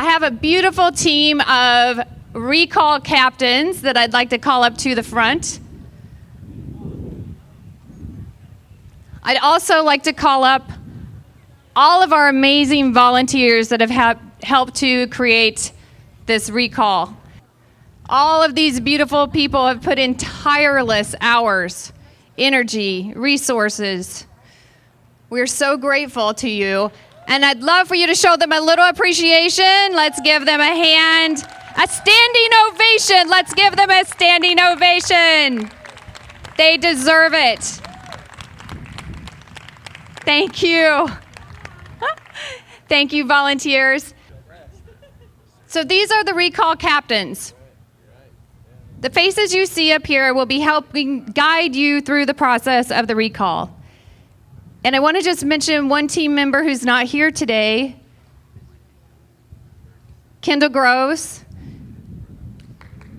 have a beautiful team of recall captains that I'd like to call up to the front. I'd also like to call up all of our amazing volunteers that have helped to create this recall. All of these beautiful people have put in tireless hours, energy, resources. We're so grateful to you, and I'd love for you to show them a little appreciation. Let's give them a hand. A standing ovation. Let's give them a standing ovation. They deserve it. Thank you. Thank you, volunteers. So these are the recall captains. The faces you see up here will be helping guide you through the process of the recall. And I want to just mention one team member who's not here today, Kendall Gross.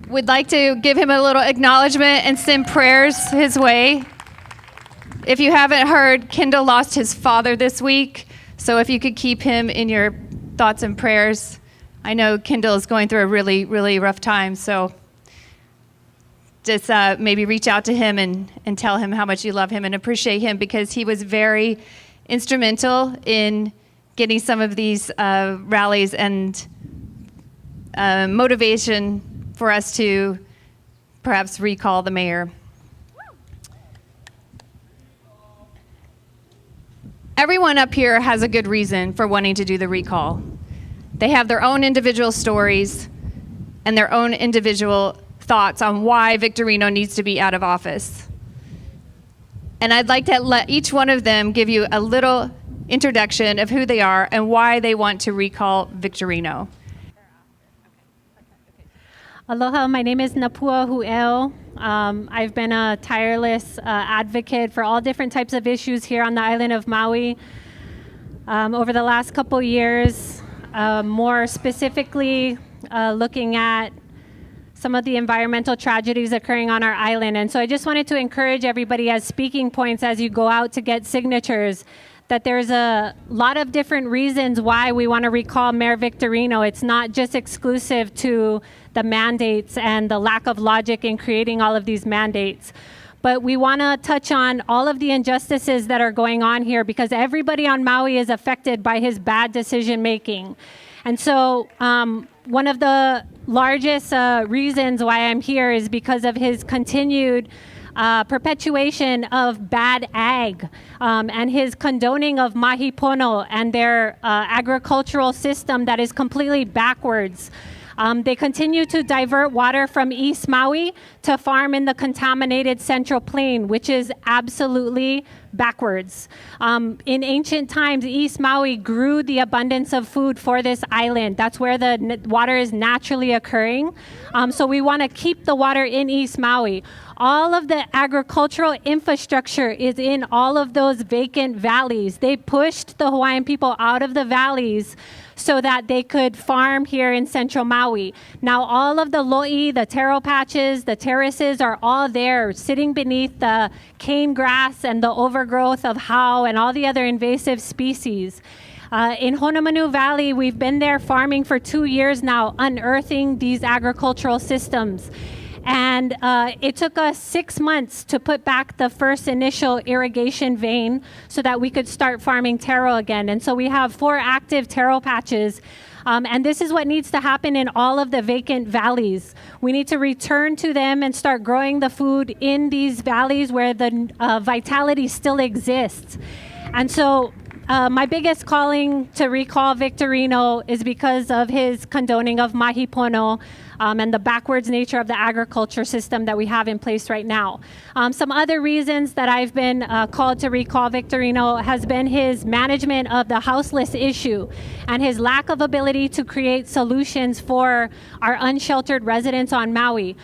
Would like to give him a little acknowledgement and send prayers his way. If you haven't heard, Kendall lost his father this week, so if you could keep him in your thoughts and prayers. I know Kendall is going through a really, really rough time, so just maybe reach out to him and tell him how much you love him and appreciate him, because he was very instrumental in getting some of these rallies and motivation for us to perhaps recall the mayor. Everyone up here has a good reason for wanting to do the recall. They have their own individual stories and their own individual thoughts on why Victorino needs to be out of office. And I'd like to let each one of them give you a little introduction of who they are and why they want to recall Victorino. Aloha, my name is Napua Hu'eo. I've been a tireless advocate for all different types of issues here on the island of Maui over the last couple years, more specifically looking at some of the environmental tragedies occurring on our island. And so I just wanted to encourage everybody as speaking points as you go out to get signatures, that there's a lot of different reasons why we want to recall Mayor Victorino. It's not just exclusive to the mandates and the lack of logic in creating all of these mandates. But we want to touch on all of the injustices that are going on here, because everybody on Maui is affected by his bad decision making. And so one of the largest reasons why I'm here is because of his continued perpetuation of bad ag and his condoning of mahi pono and their agricultural system that is completely backwards. They continue to divert water from East Maui to farm in the contaminated Central Plain, which is absolutely backwards. In ancient times, East Maui grew the abundance of food for this island. That's where the water is naturally occurring. So we want to keep the water in East Maui. All of the agricultural infrastructure is in all of those vacant valleys. They pushed the Hawaiian people out of the valleys so that they could farm here in Central Maui. Now all of the lo'i, the taro patches, the terraces are all there, sitting beneath the cane grass and the overgrowth of hau and all the other invasive species. In Honolulu Valley, we've been there farming for 2 years now, unearthing these agricultural systems. And it took us 6 months to put back the first initial irrigation vein so that we could start farming taro again. And so we have 4 active taro patches. And this is what needs to happen in all of the vacant valleys. We need to return to them and start growing the food in these valleys where the vitality still exists. And so my biggest calling to recall Victorino is because of his condoning of mahi pono and the backwards nature of the agriculture system that we have in place right now. Some other reasons that I've been called to recall Victorino has been his management of the houseless issue and his lack of ability to create solutions for our unsheltered residents on Maui.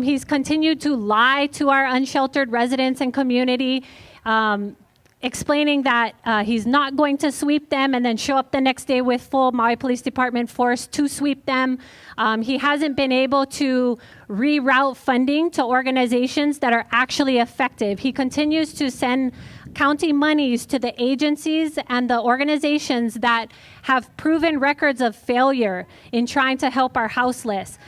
He's continued to lie to our unsheltered residents and community, explaining that he's not going to sweep them and then show up the next day with full Maui Police Department force to sweep them. He hasn't been able to reroute funding to organizations that are actually effective. He continues to send county monies to the agencies and the organizations that have proven records of failure in trying to help our houseless.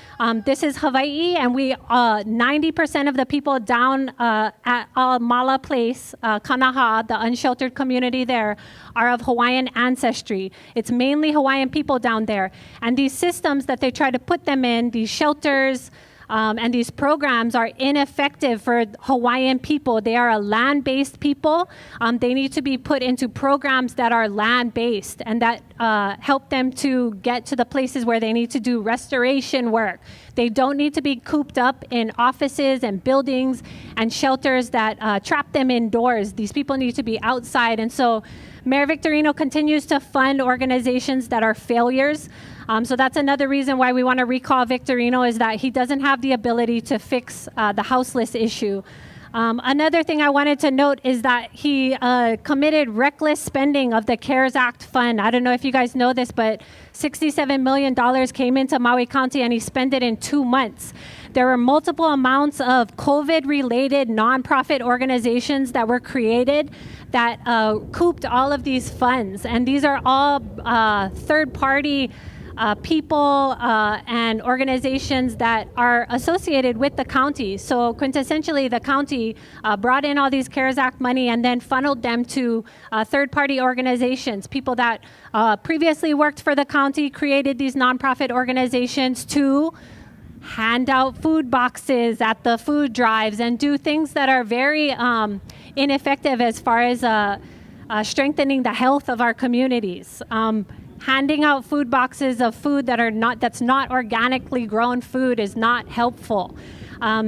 This is Hawaii, and 90% of the people down at Mala Place, Kanaha, the unsheltered community there, are of Hawaiian ancestry. It's mainly Hawaiian people down there. And these systems that they try to put them in, these shelters, and these programs are ineffective for Hawaiian people. They are a land-based people. They need to be put into programs that are land-based and that help them to get to the places where they need to do restoration work. They don't need to be cooped up in offices and buildings and shelters that trap them indoors. These people need to be outside. And so Mayor Victorino continues to fund organizations that are failures. So that's another reason why we want to recall Victorino, is that he doesn't have the ability to fix the houseless issue. Another thing I wanted to note is that he committed reckless spending of the CARES Act fund. I don't know if you guys know this, but $67 million came into Maui County and he spent it in 2 months. There were multiple amounts of COVID-related nonprofit organizations that were created that cooped all of these funds. And these are all third-party people and organizations that are associated with the county. So quintessentially, the county brought in all these CARES Act money and then funneled them to third-party organizations. People that previously worked for the county created these nonprofit organizations to hand out food boxes at the food drives and do things that are very ineffective as far as strengthening the health of our communities. Handing out food boxes of food that's not organically grown food is not helpful.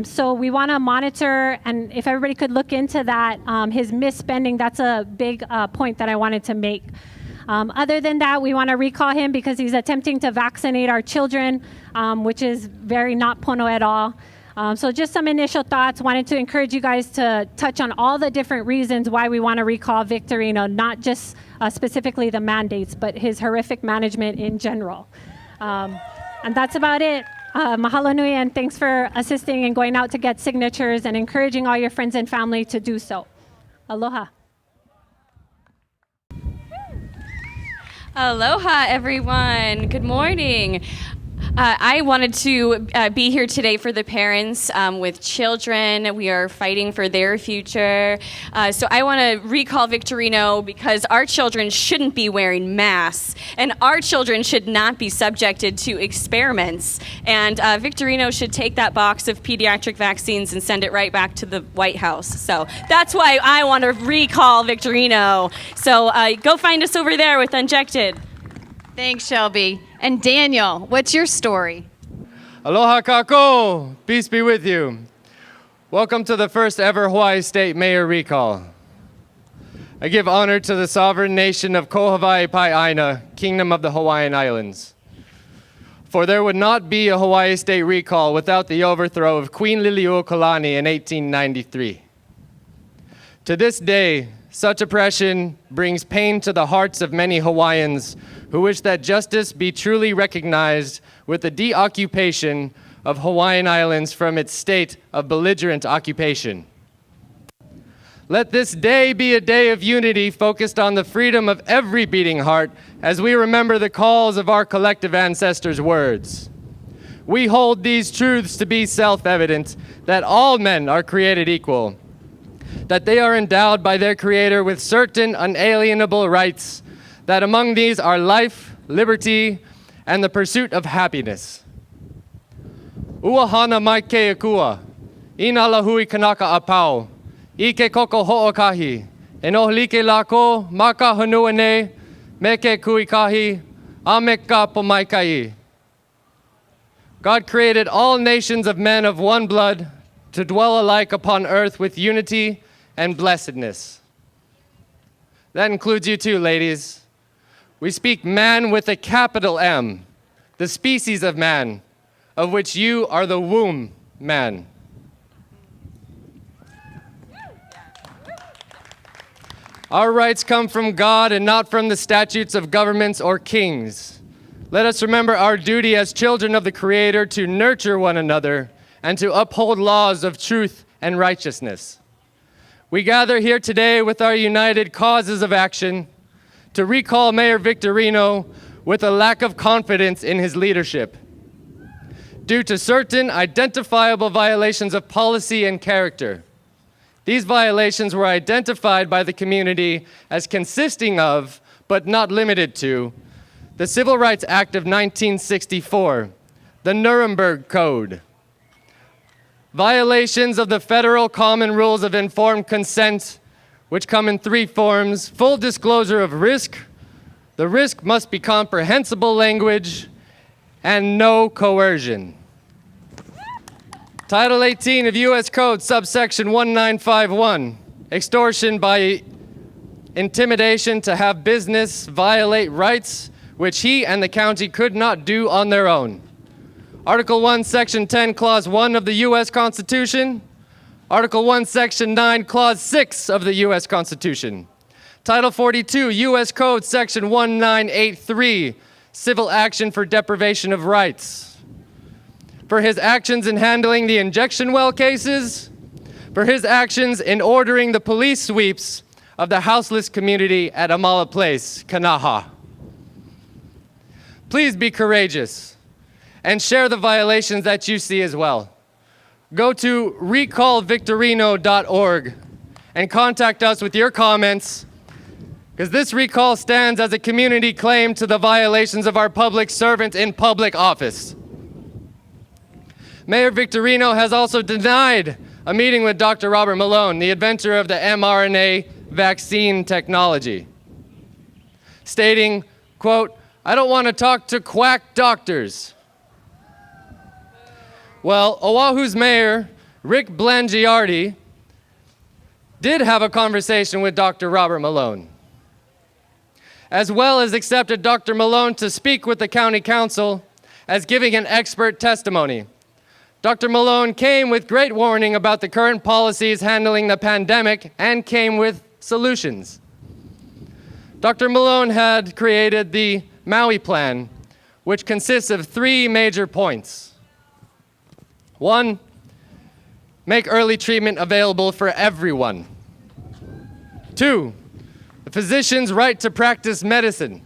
So we want to monitor, and if everybody could look into that, his misspending, that's a big point that I wanted to make. Other than that, we want to recall him because he's attempting to vaccinate our children, which is very not pono at all. So just some initial thoughts. Wanted to encourage you guys to touch on all the different reasons why we want to recall Victorino, not just specifically the mandates, but his horrific management in general. And that's about it. Mahalo nui, and thanks for assisting and going out to get signatures and encouraging all your friends and family to do so. Aloha. Aloha, everyone. Good morning. I wanted to be here today for the parents with children. We are fighting for their future. So I want to recall Victorino because our children shouldn't be wearing masks, and our children should not be subjected to experiments. And Victorino should take that box of pediatric vaccines and send it right back to the White House. So that's why I want to recall Victorino. So go find us over there with Unjected. Thanks, Shelby. And Daniel, what's your story? Aloha kako, peace be with you. Welcome to the first ever Hawaii State Mayor recall. I give honor to the sovereign nation of Ko Hawaii Pai Aina, Kingdom of the Hawaiian Islands. For there would not be a Hawaii State recall without the overthrow of Queen Liliuokalani in 1893. To this day, such oppression brings pain to the hearts of many Hawaiians who wish that justice be truly recognized with the deoccupation of Hawaiian Islands from its state of belligerent occupation. Let this day be a day of unity focused on the freedom of every beating heart as we remember the calls of our collective ancestors' words. We hold these truths to be self-evident, that all men are created equal, that they are endowed by their Creator with certain unalienable rights, that among these are life, liberty, and the pursuit of happiness. Uahana mai ke akua, ina lahui kanaka apau, ike koko ho'okahi, enohlike lako, maka hanuane, meke kuikahi, ameka pomaikai. God created all nations of men of one blood to dwell alike upon earth with unity and blessedness. That includes you too, ladies. We speak man with a capital M, the species of man, of which you are the womb man. Our rights come from God and not from the statutes of governments or kings. Let us remember our duty as children of the Creator to nurture one another and to uphold laws of truth and righteousness. we gather here today with our united causes of action to recall Mayor Victorino with a lack of confidence in his leadership due to certain identifiable violations of policy and character. These violations were identified by the community as consisting of, but not limited to, the Civil Rights Act of 1964, the Nuremberg Code, violations of the Federal Common Rules of Informed Consent, which come in three forms: full disclosure of risk, the risk must be comprehensible language, and no coercion. Title 18 of U.S. Code, subsection 1951, extortion by intimidation to have business violate rights which he and the county could not do on their own. Article 1, Section 10, Clause 1 of the U.S. Constitution. Article 1, Section 9, Clause 6 of the U.S. Constitution. Title 42, U.S. Code, Section 1983, Civil Action for Deprivation of Rights. For his actions in handling the injection well cases, for his actions in ordering the police sweeps of the houseless community at Amala Place, Kanaha. Please be courageous and share the violations that you see as well. Go to recallvictorino.org and contact us with your comments, because this recall stands as a community claim to the violations of our public servant in public office. Mayor Victorino has also denied a meeting with Dr. Robert Malone, the inventor of the mRNA vaccine technology, stating, quote, "I don't want to talk to quack doctors." Well, Oahu's mayor, Rick Blangiardi, did have a conversation with Dr. Robert Malone, as well as accepted Dr. Malone to speak with the county council as giving an expert testimony. Dr. Malone came with great warning about the current policies handling the pandemic and came with solutions. Dr. Malone had created the Maui plan, which consists of three major points. 1, make early treatment available for everyone. 2, the physician's right to practice medicine.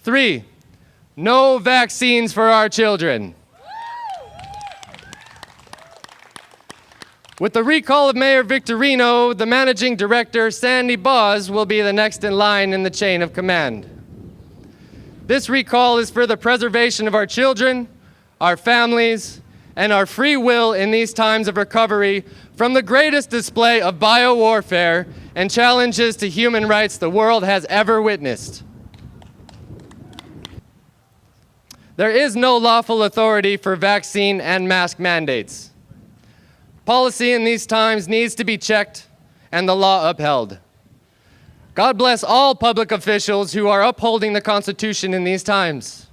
3, no vaccines for our children. With the recall of Mayor Victorino, the managing director, Sandy Boz, will be the next in line in the chain of command. This recall is for the preservation of our children, our families, and our free will in these times of recovery from the greatest display of biowarfare and challenges to human rights the world has ever witnessed. There is no lawful authority for vaccine and mask mandates. Policy in these times needs to be checked and the law upheld. God bless all public officials who are upholding the Constitution in these times.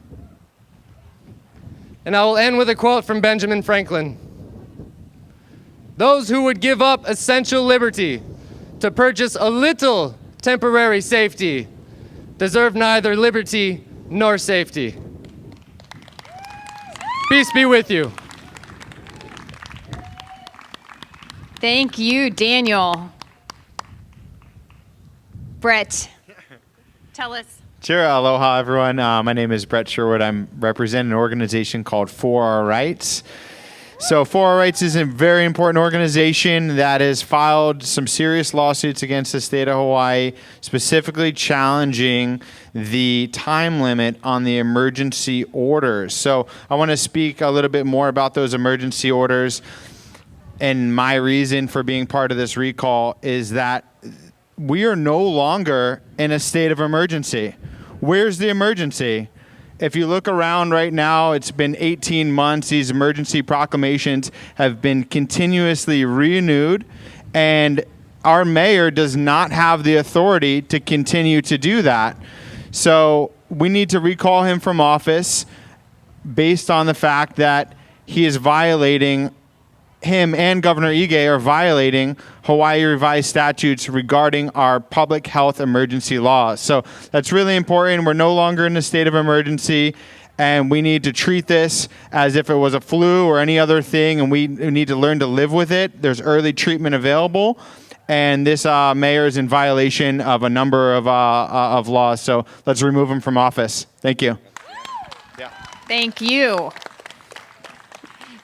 And I will end with a quote from Benjamin Franklin. "Those who would give up essential liberty to purchase a little temporary safety deserve neither liberty nor safety." Peace be with you. Thank you, Daniel. Brett, tell us. Sure. Aloha, everyone. My name is Brett Sherwood. I'm representing an organization called For Our Rights. So For Our Rights is a very important organization that has filed some serious lawsuits against the state of Hawaii, specifically challenging the time limit on the emergency orders. So I want to speak a little bit more about those emergency orders. And my reason for being part of this recall is that we are no longer in a state of emergency. Where's the emergency? If you look around right now, it's been 18 months. These emergency proclamations have been continuously renewed, and our mayor does not have the authority to continue to do that. So we need to recall him from office based on the fact that he is violating him and Governor Ige are violating Hawaii revised statutes regarding our public health emergency laws. So that's really important. We're no longer in a state of emergency, and we need to treat this as if it was a flu or any other thing, and we need to learn to live with it. There's early treatment available, and this mayor is in violation of a number of laws. So let's remove him from office. Thank you. Thank you.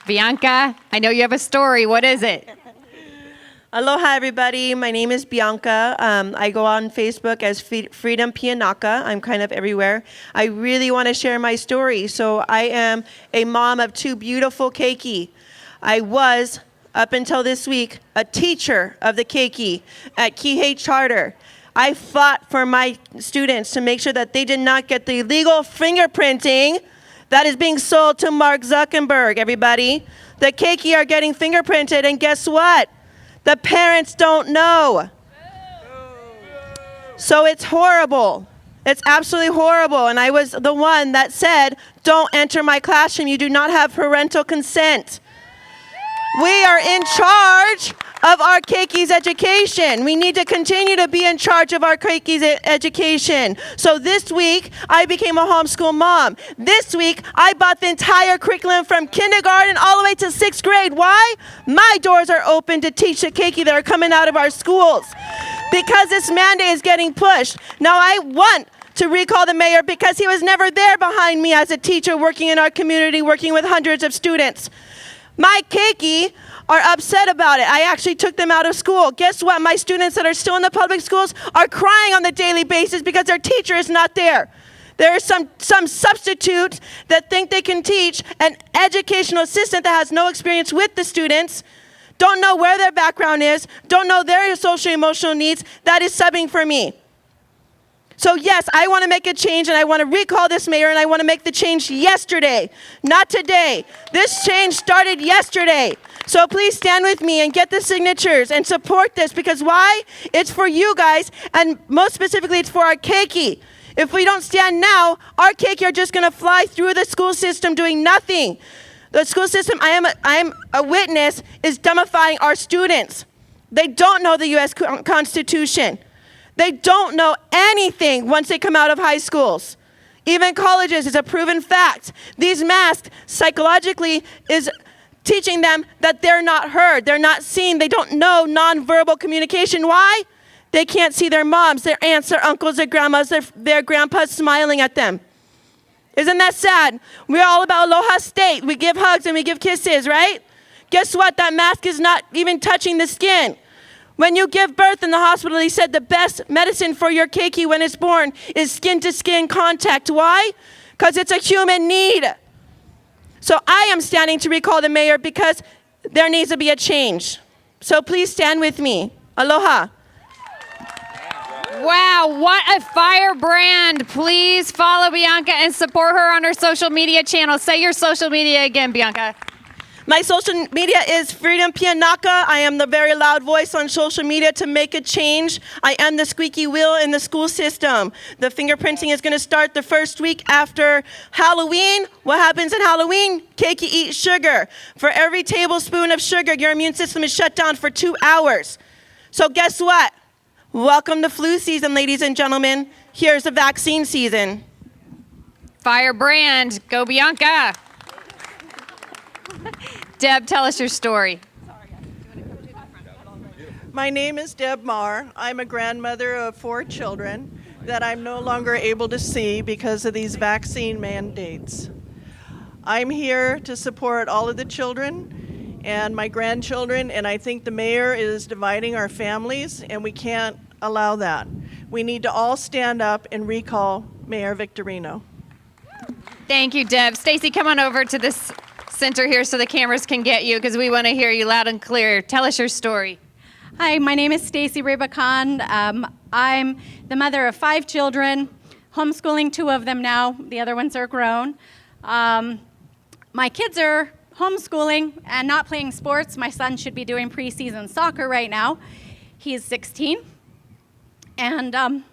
Bianca, I know you have a story. What is it? Aloha, everybody. My name is Bianca. I go on Facebook as Freedom Pianaka. I'm kind of everywhere. I really want to share my story. So I am a mom of 2 beautiful keiki. I was, up until this week, a teacher of the keiki at Kihei Charter. I fought for my students to make sure that they did not get the illegal fingerprinting that is being sold to Mark Zuckerberg, everybody. The keiki are getting fingerprinted, and guess what? The parents don't know. So it's horrible. It's absolutely horrible. And I was the one that said, don't enter my classroom. You do not have parental consent. We are in charge of our keiki's education. We need to continue to be in charge of our keiki's education. So this week, I became a homeschool mom. This week, I bought the entire curriculum from kindergarten all the way to 6th grade. Why? My doors are open to teach the keiki that are coming out of our schools because this mandate is getting pushed. Now, I want to recall the mayor because he was never there behind me as a teacher working in our community, working with hundreds of students. My keiki are upset about it. I actually took them out of school. Guess what? My students that are still in the public schools are crying on the daily basis because their teacher is not there. There are some substitutes that think they can teach, an educational assistant that has no experience with the students, don't know where their background is, don't know their social emotional needs, that is subbing for me. So yes, I want to make a change, and I want to recall this mayor, and I want to make the change yesterday, not today. This change started yesterday. So please stand with me and get the signatures and support this, because why? It's for you guys, and most specifically, it's for our keiki. If we don't stand now, our keiki are just going to fly through the school system doing nothing. The school system, I am a witness, is dumbifying our students. They don't know the U.S. Constitution. They don't know anything once they come out of high schools. Even colleges, it's a proven fact. These masks psychologically is teaching them that they're not heard, they're not seen, they don't know nonverbal communication. Why? They can't see their moms, their aunts, their uncles, their grandmas, their grandpas smiling at them. Isn't that sad? We're all about Aloha State. We give hugs and we give kisses, right? Guess what? That mask is not even touching the skin. When you give birth in the hospital, they said the best medicine for your keiki when it's born is skin-to-skin contact. Why? Because it's a human need. So I am standing to recall the mayor because there needs to be a change. So please stand with me. Aloha. Wow, what a firebrand. Please follow Bianca and support her on her social media channel. Say your social media again, Bianca. My social media is Freedom Pianaka. I am the very loud voice on social media to make a change. I am the squeaky wheel in the school system. The fingerprinting is going to start the first week after Halloween. What happens at Halloween? Keiki eats sugar. For every tablespoon of sugar, your immune system is shut down for 2 hours. So guess what? Welcome to flu season, ladies and gentlemen. Here's the vaccine season. Firebrand, go Bianca. Deb, tell us your story. My name is Deb Marr. I'm a grandmother of 4 children that I'm no longer able to see because of these vaccine mandates. I'm here to support all of the children and my grandchildren, and I think the mayor is dividing our families, and we can't allow that. We need to all stand up and recall Mayor Victorino. Thank you, Deb. Stacy, come on over to this center here so the cameras can get you, because we want to hear you loud and clear. Tell us your story. Hi, my name is Stacy Ribakan. I'm the mother of 5 children, homeschooling 2 of them now. The other ones are grown. My kids are homeschooling and not playing sports. My son should be doing preseason soccer right now. He's 16. And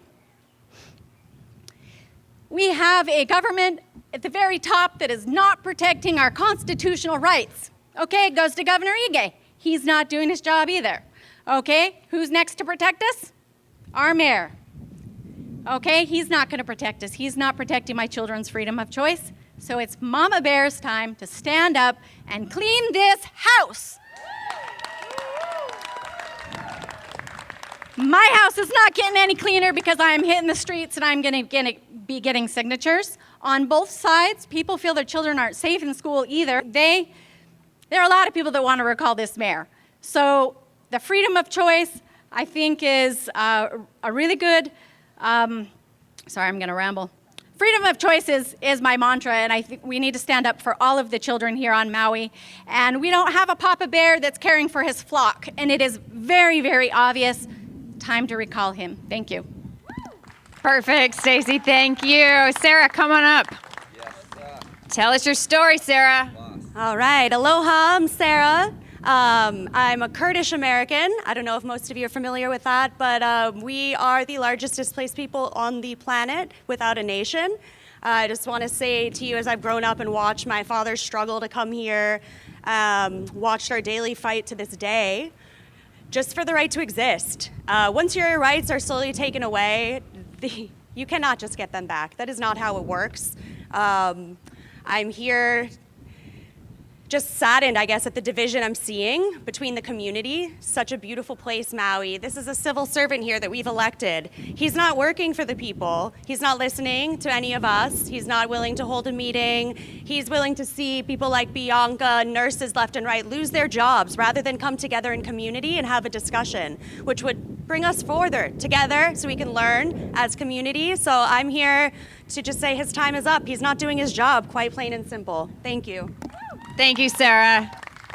we have a government at the very top that is not protecting our constitutional rights. Okay, it goes to Governor Ige. He's not doing his job either. Okay, who's next to protect us? Our mayor. Okay, he's not going to protect us. He's not protecting my children's freedom of choice. So it's Mama Bear's time to stand up and clean this house. My house is not getting any cleaner because I'm hitting the streets and I'm going to be getting signatures on both sides. People feel their children aren't safe in school either. There are a lot of people that want to recall this mayor. So the freedom of choice, I think, is a really good, sorry, I'm going to ramble. Freedom of choice is my mantra, and I think we need to stand up for all of the children here on Maui. And we don't have a Papa Bear that's caring for his flock, and it is very, very obvious. Time to recall him. Thank you. Perfect, Stacy. Thank you. Sarah, come on up. Yes. Tell us your story, Sarah. All right. Aloha, I'm Sarah. I'm a Kurdish American. I don't know if most of you are familiar with that, but we are the largest displaced people on the planet without a nation. I just want to say to you, as I've grown up and watched my father struggle to come here, watched our daily fight to this day, just for the right to exist. Once your rights are slowly taken away, you cannot just get them back. That is not how it works. I'm here just saddened, I guess, at the division I'm seeing between the community. Such a beautiful place, Maui. This is a civil servant here that we've elected. He's not working for the people. He's not listening to any of us. He's not willing to hold a meeting. He's willing to see people like Bianca, nurses left and right, lose their jobs rather than come together in community and have a discussion, which would bring us further together so we can learn as community. So I'm here to just say his time is up. He's not doing his job, quite plain and simple. Thank you. Thank you, Sarah.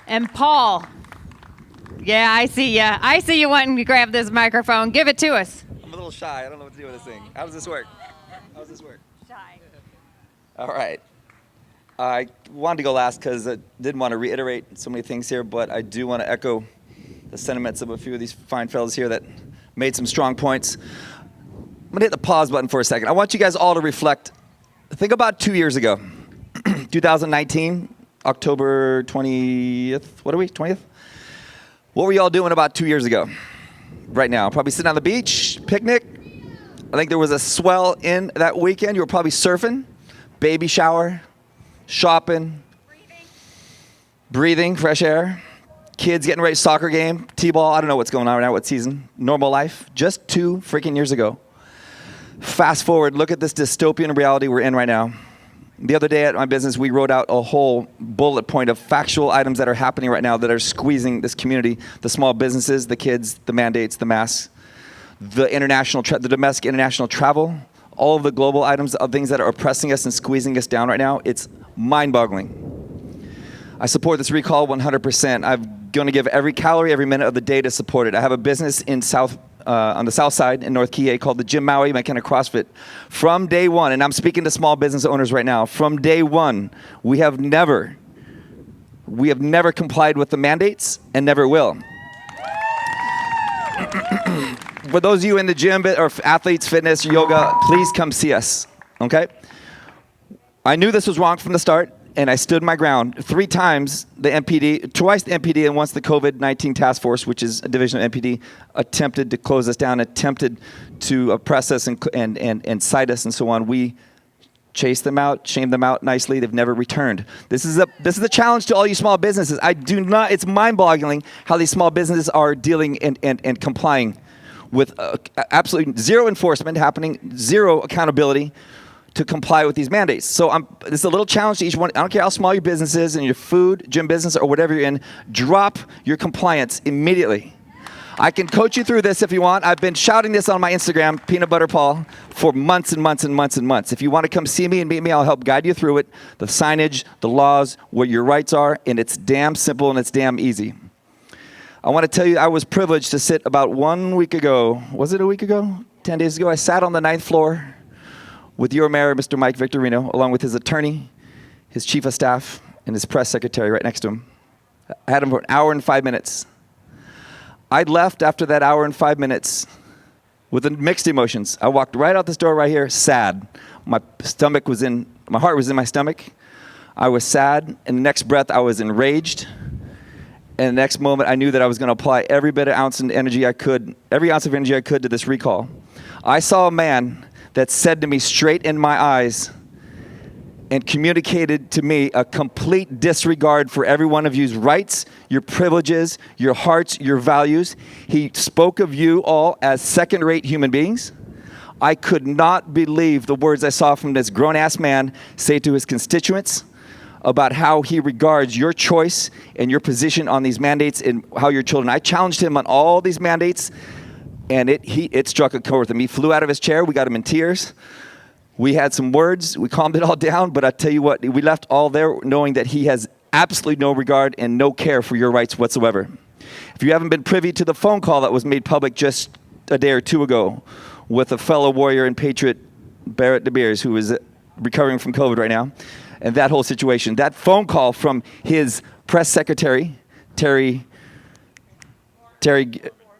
And Paul. Yeah, I see ya. I see you wanting to grab this microphone. Give it to us. I'm a little shy. I don't know what to do with this thing. How does this work? Shy. All right. I wanted to go last because I didn't want to reiterate so many things here, but I do want to echo the sentiments of a few of these fine fellows here that made some strong points. I'm going to hit the pause button for a second. I want you guys all to reflect. Think about 2 years ago, 2019. October 20th, what are we, 20th? What were y'all doing about 2 years ago? Right now, probably sitting on the beach, picnic. I think there was a swell in that weekend. You were probably surfing, baby shower, shopping, breathing, fresh air, kids getting ready, soccer game, t-ball. I don't know what's going on right now, what season, normal life, just 2 freaking years ago. Fast forward, look at this dystopian reality we're in right now. The other day at my business, we wrote out a whole bullet point of factual items that are happening right now that are squeezing this community, the small businesses, the kids, the mandates, the masks, the domestic international travel, all of the global items of things that are oppressing us and squeezing us down right now. It's mind-boggling. I support this recall 100%. I'm going to give every calorie, every minute of the day to support it. I have a business in on the south side in North Kihei called the Gym Maui McKenna CrossFit. From day one, and I'm speaking to small business owners right now, from day one, we have never complied with the mandates and never will. For those of you in the gym or athletes, fitness, yoga, please come see us, okay? I knew this was wrong from the start, and I stood my ground. 3 times the MPD, twice the MPD, and once the COVID-19 task force, which is a division of MPD, attempted to close us down, attempted to oppress us and cite us and so on. We chased them out, shamed them out nicely. They've never returned. This is a challenge to all you small businesses. It's mind-boggling how these small businesses are dealing and complying with absolutely zero enforcement happening, zero accountability to comply with these mandates. So this is a little challenge to each one. I don't care how small your business is, in your food, gym business, or whatever you're in, drop your compliance immediately. I can coach you through this if you want. I've been shouting this on my Instagram, Peanut Butter Paul, for months and months and months and months. If you want to come see me and meet me, I'll help guide you through it, the signage, the laws, what your rights are, and it's damn simple and it's damn easy. I want to tell you, I was privileged to sit about 1 week ago. Was it a week ago? 10 days ago? I sat on the 9th floor with your mayor, Mr. Mike Victorino, along with his attorney, his chief of staff, and his press secretary right next to him. I had him for an hour and 5 minutes. I left after that hour and 5 minutes with mixed emotions. I walked right out this door right here, sad. My heart was in my stomach. I was sad, and the next breath I was enraged. And the next moment I knew that I was going to apply every ounce of energy I could to this recall. I saw a man that said to me straight in my eyes, and communicated to me a complete disregard for every one of you's rights, your privileges, your hearts, your values. He spoke of you all as second-rate human beings. I could not believe the words I saw from this grown-ass man say to his constituents about how he regards your choice and your position on these mandates and how your children. I challenged him on all these mandates, and it struck a chord with him. He flew out of his chair. We got him in tears. We had some words. We calmed it all down, but I tell you what, we left all there knowing that he has absolutely no regard and no care for your rights whatsoever. If you haven't been privy to the phone call that was made public just a day or two ago with a fellow warrior and patriot, Barrett De Beers, who is recovering from COVID right now, and that whole situation, that phone call from his press secretary, Terry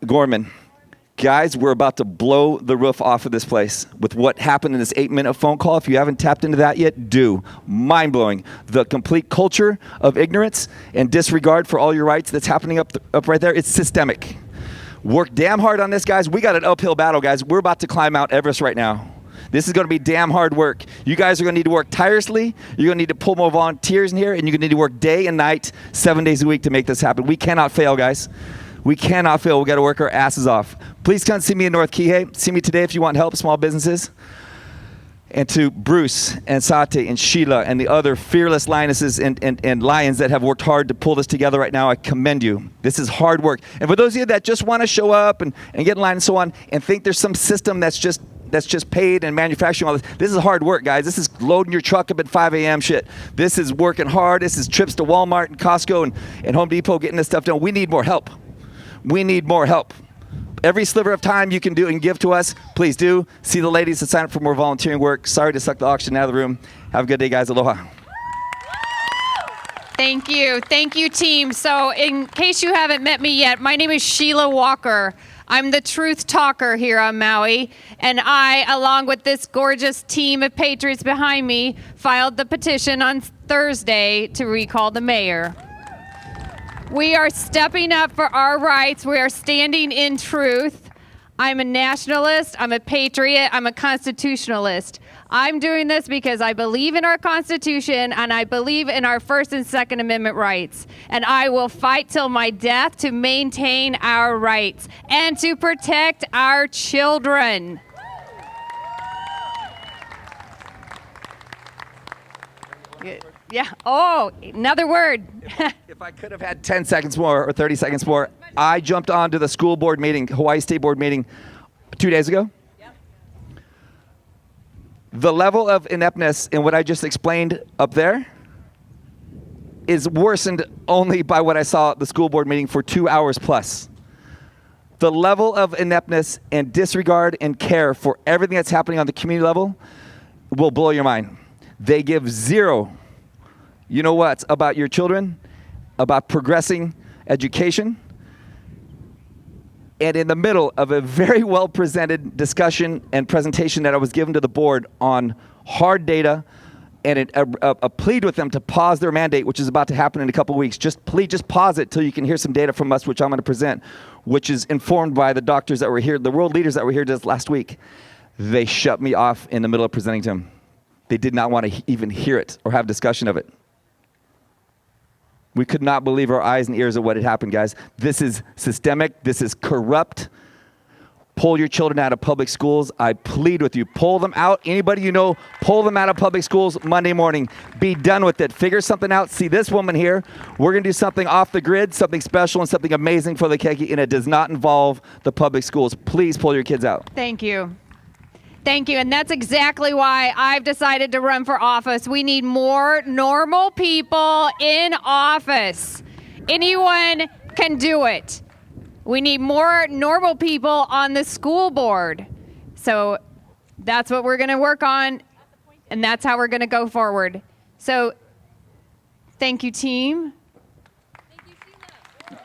Gorman. Guys, we're about to blow the roof off of this place with what happened in this 8-minute phone call. If you haven't tapped into that yet, do. Mind-blowing. The complete culture of ignorance and disregard for all your rights that's happening up right there, it's systemic. Work damn hard on this, guys. We got an uphill battle, guys. We're about to climb Mount Everest right now. This is going to be damn hard work. You guys are going to need to work tirelessly. You're going to need to pull more volunteers in here, and you're going to need to work day and night, 7 days a week to make this happen. We cannot fail, guys. We cannot fail. We got to work our asses off. Please come see me in North Kihei. See me today if you want help, small businesses. And to Bruce and Sate and Sheila and the other fearless lionesses and lions that have worked hard to pull this together right now, I commend you. This is hard work. And for those of you that just want to show up and get in line and so on and think there's some system that's just paid and manufacturing all this is hard work, guys. This is loading your truck up at 5 a.m. shit. This is working hard. This is trips to Walmart and Costco and Home Depot getting this stuff done. We need more help. We need more help. Every sliver of time you can do and give to us, please do. See the ladies that sign up for more volunteering work. Sorry to suck the oxygen out of the room. Have a good day, guys. Aloha. Thank you. Thank you, team. So in case you haven't met me yet, my name is Sheila Walker. I'm the truth talker here on Maui, and I, along with this gorgeous team of patriots behind me, filed the petition on Thursday to recall the mayor. We are stepping up for our rights. We are standing in truth. I'm a nationalist, I'm a patriot, I'm a constitutionalist. I'm doing this because I believe in our Constitution and I believe in our First and Second Amendment rights. And I will fight till my death to maintain our rights and to protect our children. Yeah. Oh, another word. If I could have had 10 seconds more or 30 seconds more, I jumped onto the school board meeting, Hawaii State Board meeting 2 days ago. Yep. The level of ineptness in what I just explained up there is worsened only by what I saw at the school board meeting for 2 hours plus. The level of ineptness and disregard and care for everything that's happening on the community level will blow your mind. They give zero, you know what, about your children, about progressing education, and in the middle of a very well presented discussion and presentation that I was given to the board on hard data and a plead with them to pause their mandate, which is about to happen in a couple of weeks. Just pause it till you can hear some data from us, which I'm going to present, which is informed by the doctors that were here, the world leaders that were here just last week. They shut me off in the middle of presenting to them. They did not want to even hear it or have discussion of it. We could not believe our eyes and ears of what had happened, guys. This is systemic. This is corrupt. Pull your children out of public schools. I plead with you. Pull them out. Anybody you know, pull them out of public schools Monday morning. Be done with it. Figure something out. See this woman here. We're going to do something off the grid, something special and something amazing for the Keiki, and it does not involve the public schools. Please pull your kids out. Thank you. Thank you, and that's exactly why I've decided to run for office. We need more normal people in office. Anyone can do it. We need more normal people on the school board. So that's what we're going to work on, and that's how we're going to go forward. So thank you, team. Thank you, Sheila.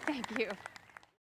Thank you.